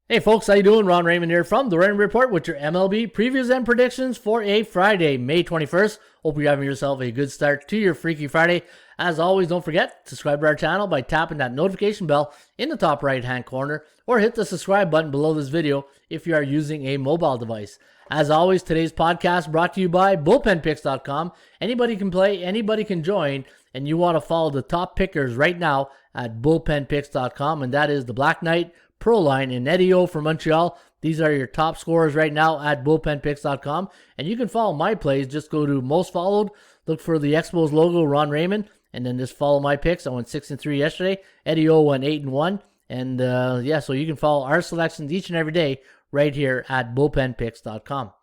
Hey folks, how you doing? Ron Raymond here from the Raymond Report with your MLB previews and predictions for a Friday, May 21st. Hope you're having yourself a good start to your Freaky Friday. As always, don't forget to subscribe to our channel by tapping that notification bell in the top right hand corner or hit the subscribe button below this video if you are using a mobile device. As always, today's podcast brought to you by BullpenPicks.com. Anybody can play, anybody can join, and you want to follow the top pickers right now at BullpenPicks.com, and that is the Black Knight, Proline, and Eddie O from Montreal. These are your top scorers right now at bullpenpicks.com. And you can follow my plays. Just go to most followed, look for the Expos logo, Ron Raymond, and then just follow my picks. I went 6-3 yesterday. Eddie O went 8-1. And so you can follow our selections each and every day right here at bullpenpicks.com. All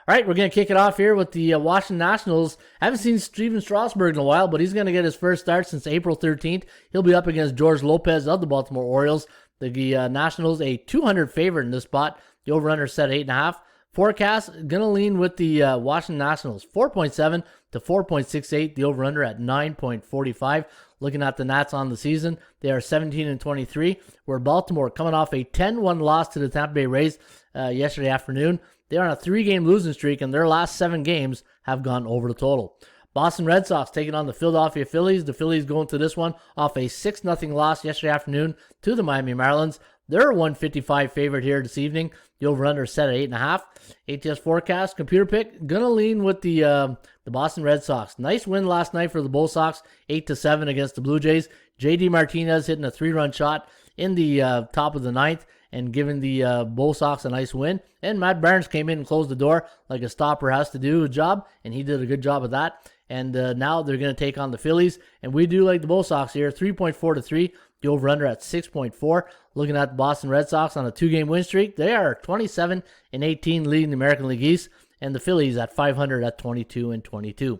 right, we're going to kick it off here with the Washington Nationals. I haven't seen Steven Strasburg in a while, but he's going to get his first start since April 13th. He'll be up against George Lopez of the Baltimore Orioles. The Nationals, a 200 favorite in this spot. The over-under set 8.5. Forecast, going to lean with the Washington Nationals. 4.7 to 4.68. The over-under at 9.45. Looking at the Nats on the season, they are 17-23. Where Baltimore, coming off a 10-1 loss to the Tampa Bay Rays yesterday afternoon. They are on a 3-game losing streak, and their last 7 games have gone over the total. Boston Red Sox taking on the Philadelphia Phillies. The Phillies going to this one off a 6-0 loss yesterday afternoon to the Miami Marlins. They're a 155 favorite here this evening. The over-under set at 8.5. ATS forecast, computer pick, gonna lean with the Boston Red Sox. Nice win last night for the Bull Sox, 8-7 against the Blue Jays. JD Martinez hitting a 3-run shot in the top of the ninth and giving the Bull Sox a nice win. And Matt Barnes came in and closed the door like a stopper has to do a job, and he did a good job of that. And now they're going to take on the Phillies. And we do like the Bull Sox here, 3.4 to 3. The over-under at 6.4. Looking at the Boston Red Sox on a 2-game win streak. They are 27-18 leading the American League East. And the Phillies at 500 at 22-22.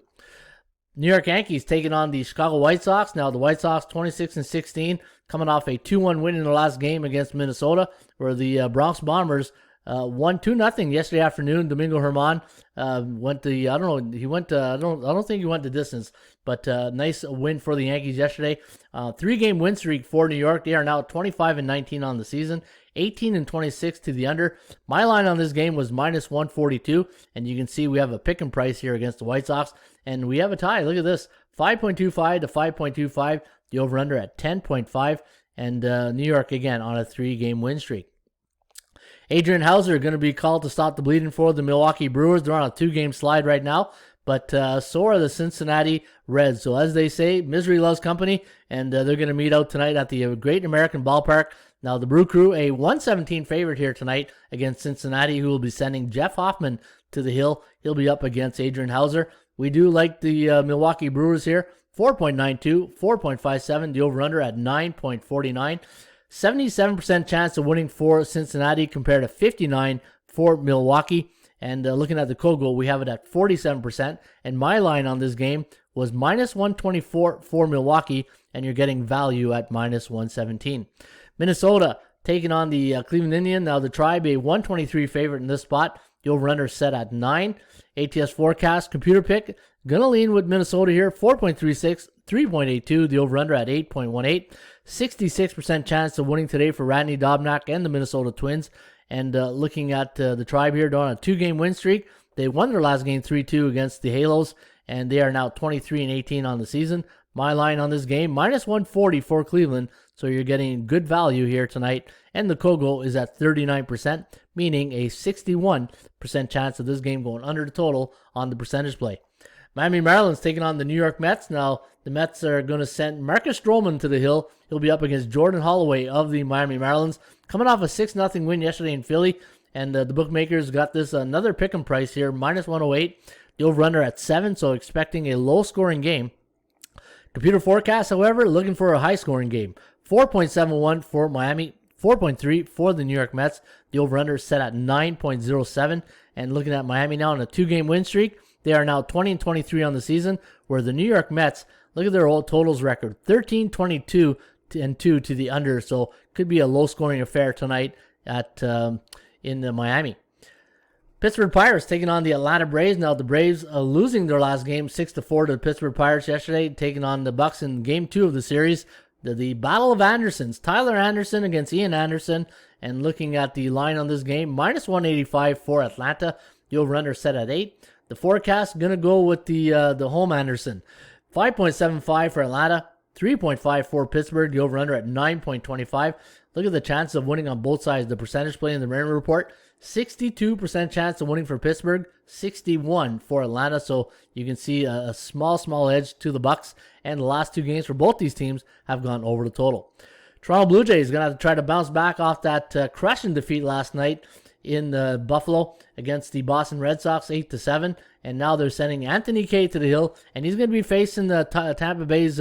New York Yankees taking on the Chicago White Sox. Now the White Sox 26-16, coming off a 2-1 win in the last game against Minnesota, where the Bronx Bombers won 2-0 yesterday afternoon. Domingo Germán went the I don't think he went the distance, but nice win for the Yankees yesterday. 3-game win streak for New York. They are now 25-19 on the season, 18-26 to the under. My line on this game was -142, and you can see we have a pick and price here against the White Sox, and we have a tie. Look at this, 5.25 to 5.25. The over under at 10.5, and New York again on a 3-game win streak. Adrian Hauser going to be called to stop the bleeding for the Milwaukee Brewers. They're on a 2-game slide right now, but so are the Cincinnati Reds. So as they say, misery loves company, and they're going to meet out tonight at the Great American Ballpark. Now the Brew Crew, a 117 favorite here tonight against Cincinnati, who will be sending Jeff Hoffman to the hill. He'll be up against Adrian Hauser. We do like the Milwaukee Brewers here, 4.92, 4.57, the over-under at 9.49. 77% chance of winning for Cincinnati compared to 59 for Milwaukee. And looking at the Kogo, we have it at 47%. And my line on this game was -124 for Milwaukee, and you're getting value at -117. Minnesota taking on the Cleveland Indians. Now the Tribe, a 123 favorite in this spot. The over-under set at 9. ATS forecast, computer pick, gonna lean with Minnesota here, 4.36, 3.82. The over-under at 8.18. 66% chance of winning today for Randy Dobnak and the Minnesota Twins. And looking at the Tribe here, they're on a 2-game win streak. They won their last game 3-2 against the Halos, and they are now 23-18 on the season. My line on this game, -140 for Cleveland, so you're getting good value here tonight. And the Kogo is at 39%, meaning a 61% chance of this game going under the total on the percentage play. Miami Marlins taking on the New York Mets. Now, the Mets are going to send Marcus Stroman to the hill. He'll be up against Jordan Holloway of the Miami Marlins. Coming off a 6-0 win yesterday in Philly. And the bookmakers got this another pick'em price here, -108. The over-under at 7, so expecting a low-scoring game. Computer forecast, however, looking for a high-scoring game. 4.71 for Miami, 4.3 for the New York Mets. The over-under set at 9.07. And looking at Miami now on a 2-game win streak. They are now 20-23 on the season, where the New York Mets, look at their old totals record, 13-22 and 2 to the under, so could be a low-scoring affair tonight at in Miami. Pittsburgh Pirates taking on the Atlanta Braves. Now the Braves losing their last game 6-4 to the Pittsburgh Pirates yesterday, taking on the Bucks in Game 2 of the series. The Battle of Andersons. Tyler Anderson against Ian Anderson. And looking at the line on this game, minus 185 for Atlanta. The over-under set at 8. The forecast, going to go with the home Anderson. 5.75 for Atlanta. 3.5 for Pittsburgh. The over-under at 9.25. Look at the chances of winning on both sides. The percentage play in the Raymond Report. 62% chance of winning for Pittsburgh, 61 for Atlanta. So you can see a small edge to the Bucks. And the last two games for both these teams have gone over the total. Toronto Blue Jays going to have to try to bounce back off that crushing defeat last night in Buffalo against the Boston Red Sox, 8-7. And now they're sending Anthony Kay to the hill, and he's going to be facing the Tampa Bay's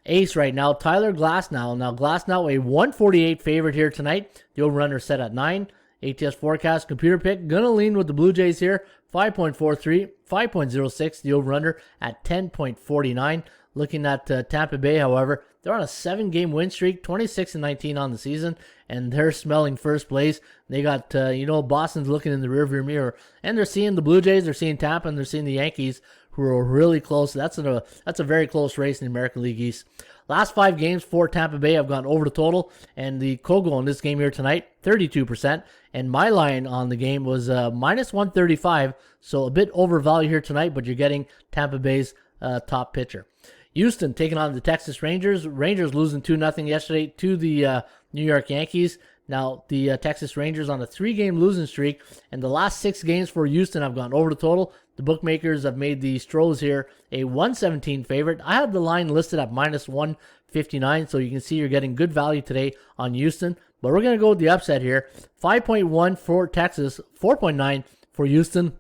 ace right now, Tyler Glasnow. Now Glasnow, a 148 favorite here tonight. The over-under set at 9. ATS forecast, computer pick, gonna lean with the Blue Jays here. 5.43, 5.06, the over-under at 10.49. Looking at Tampa Bay, however, they're on a 7-game win streak, 26-19 on the season, and they're smelling first place. They got, Boston's looking in the rearview mirror, and they're seeing the Blue Jays, they're seeing Tampa, and they're seeing the Yankees, who are really close. That's a very close race in the American League East. Last 5 games for Tampa Bay have gone over the total, and the Kogo in this game here tonight, 32%, and my line on the game was minus 135, so a bit overvalued here tonight, but you're getting Tampa Bay's top pitcher. Houston taking on the Texas Rangers. Rangers losing 2-0 yesterday to the New York Yankees. Now, the Texas Rangers on a 3-game losing streak, and the last 6 games for Houston have gone over the total. The bookmakers have made the Stros here a 117 favorite. I have the line listed at minus 159, so you can see you're getting good value today on Houston. But we're going to go with the upset here. 5.1 for Texas, 4.9 for Houston,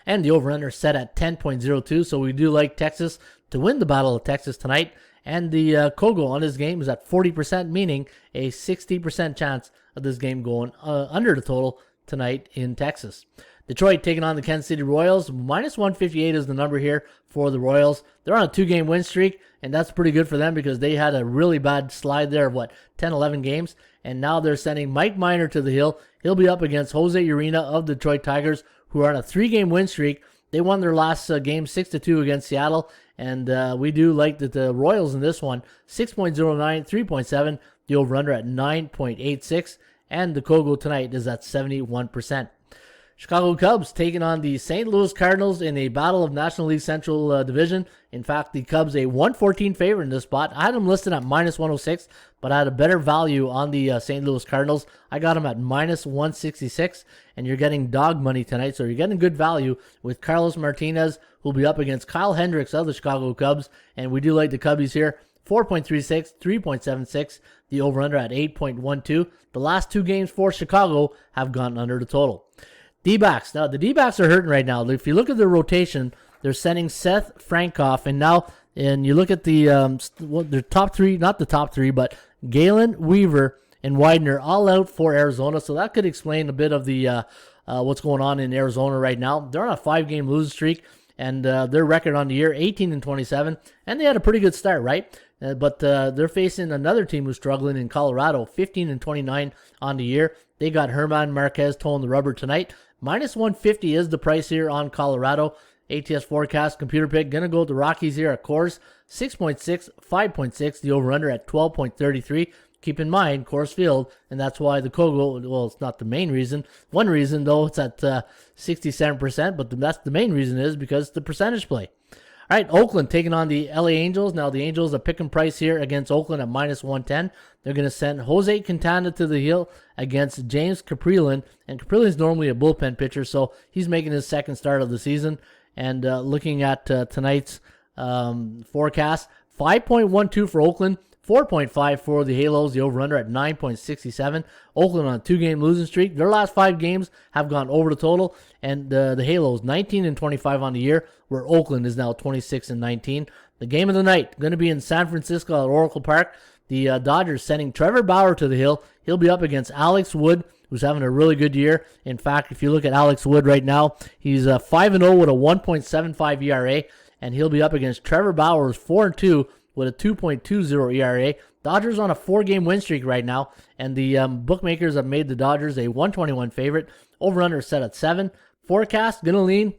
and the over-under set at 10.02. So we do like Texas to win the Battle of Texas tonight. And the Kogo on this game is at 40%, meaning a 60% chance of this game going under the total tonight in Texas. Detroit taking on the Kansas City Royals. Minus 158 is the number here for the Royals. They're on a 2-game win streak, and that's pretty good for them because they had a really bad slide there of, 10, 11 games. And now they're sending Mike Minor to the hill. He'll be up against Jose Urena of the Detroit Tigers, who are on a 3-game win streak. They won their last game 6-2 against Seattle, and we do like the Royals in this one. 6.09, 3.7, the over-under at 9.86, and the Kogo tonight is at 71%. Chicago Cubs taking on the St. Louis Cardinals in a battle of National League Central Division. In fact, the Cubs a 114 favorite in this spot. I had them listed at minus 106, but I had a better value on the St. Louis Cardinals. I got them at minus 166, and you're getting dog money tonight, so you're getting good value with Carlos Martinez, who'll be up against Kyle Hendricks of the Chicago Cubs, and we do like the Cubbies here. 4.36, 3.76, the over-under at 8.12. The last 2 games for Chicago have gone under the total. D-backs. Now, the D-backs are hurting right now. If you look at their rotation, they're sending Seth Frankoff, and you look at their top 3, not the top 3, but Galen, Weaver, and Widener all out for Arizona, so that could explain a bit of the what's going on in Arizona right now. They're on a 5-game losing streak, and their record on the year, 18-27, and they had a pretty good start, right? But they're facing another team who's struggling in Colorado, 15-29 on the year. They got Herman Marquez towing the rubber tonight. Minus 150 is the price here on Colorado. ATS forecast, computer pick, going to go with the Rockies here at Coors. 6.6, 5.6, the over-under at 12.33. Keep in mind, Coors Field, and that's why the Kogo, well, it's not the main reason. One reason, though, it's at 67%, but that's the main reason is because the percentage play. All right, Oakland taking on the LA Angels. Now, the Angels are picking price here against Oakland at minus 110. They're going to send Jose Quintana to the hill against James Caprillan. And Caprillan's normally a bullpen pitcher, so he's making his second start of the season. And looking at tonight's forecast, 5.12 for Oakland, 4.5 for the Halos, the over-under at 9.67. Oakland on a 2-game losing streak. Their last 5 games have gone over the total, and the Halos 19-25 on the year, where Oakland is now 26-19. The game of the night going to be in San Francisco at Oracle Park. The Dodgers sending Trevor Bauer to the hill. He'll be up against Alex Wood, who's having a really good year. In fact, if you look at Alex Wood right now, he's 5-0 with a 1.75 ERA, and he'll be up against Trevor Bauer, who's 4-2 with a 2.20 ERA. Dodgers on a 4-game win streak right now, and the bookmakers have made the Dodgers a 121 favorite. Over-under set at 7. Forecast, going to lean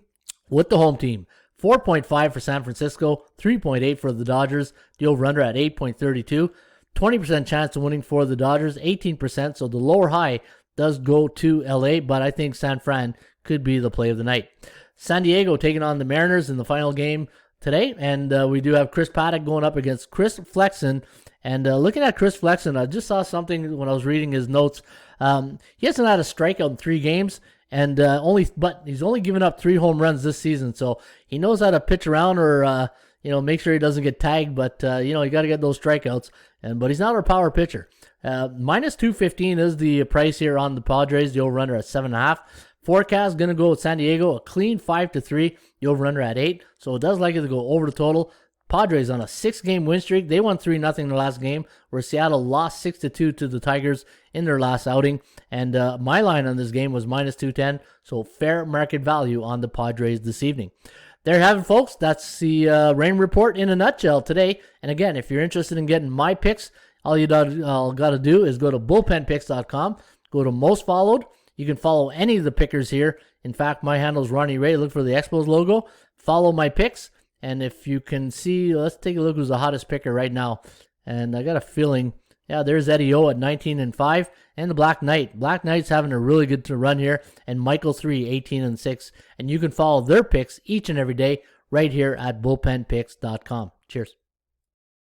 with the home team. 4.5 for San Francisco, 3.8 for the Dodgers. The over-under at 8.32. 20% chance of winning for the Dodgers, 18%. So the lower high does go to LA, but I think San Fran could be the play of the night. San Diego taking on the Mariners in the final game today, and we do have Chris Paddock going up against Chris Flexen. And looking at Chris Flexen, I just saw something when I was reading his notes. He hasn't had a strikeout in 3 games, and but he's only given up 3 home runs this season. So he knows how to pitch around or make sure he doesn't get tagged. But you got to get those strikeouts. But he's not our power pitcher. Minus 215 is the price here on the Padres. The over/under at 7.5. Forecast going to go with San Diego, a clean 5-3. The over/under at 8. So it does like it to go over the total. Padres on a 6-game win streak. They won 3-0 in the last game, where Seattle lost 6-2 to the Tigers in their last outing. And my line on this game was minus 210, so fair market value on the Padres this evening. There you have it, folks. That's the Rain Report in a nutshell today. And again, if you're interested in getting my picks, all you got to do is go to bullpenpicks.com, go to most followed. You can follow any of the pickers here. In fact, my handle is Ronnie Ray. Look for the Expos logo. Follow my picks. And if you can see, let's take a look who's the hottest picker right now. And I got a feeling, there's Eddie O at 19-5, and the Black Knight. Black Knight's having a really good run here, and Michael 3, 18-6. And you can follow their picks each and every day right here at bullpenpicks.com. Cheers.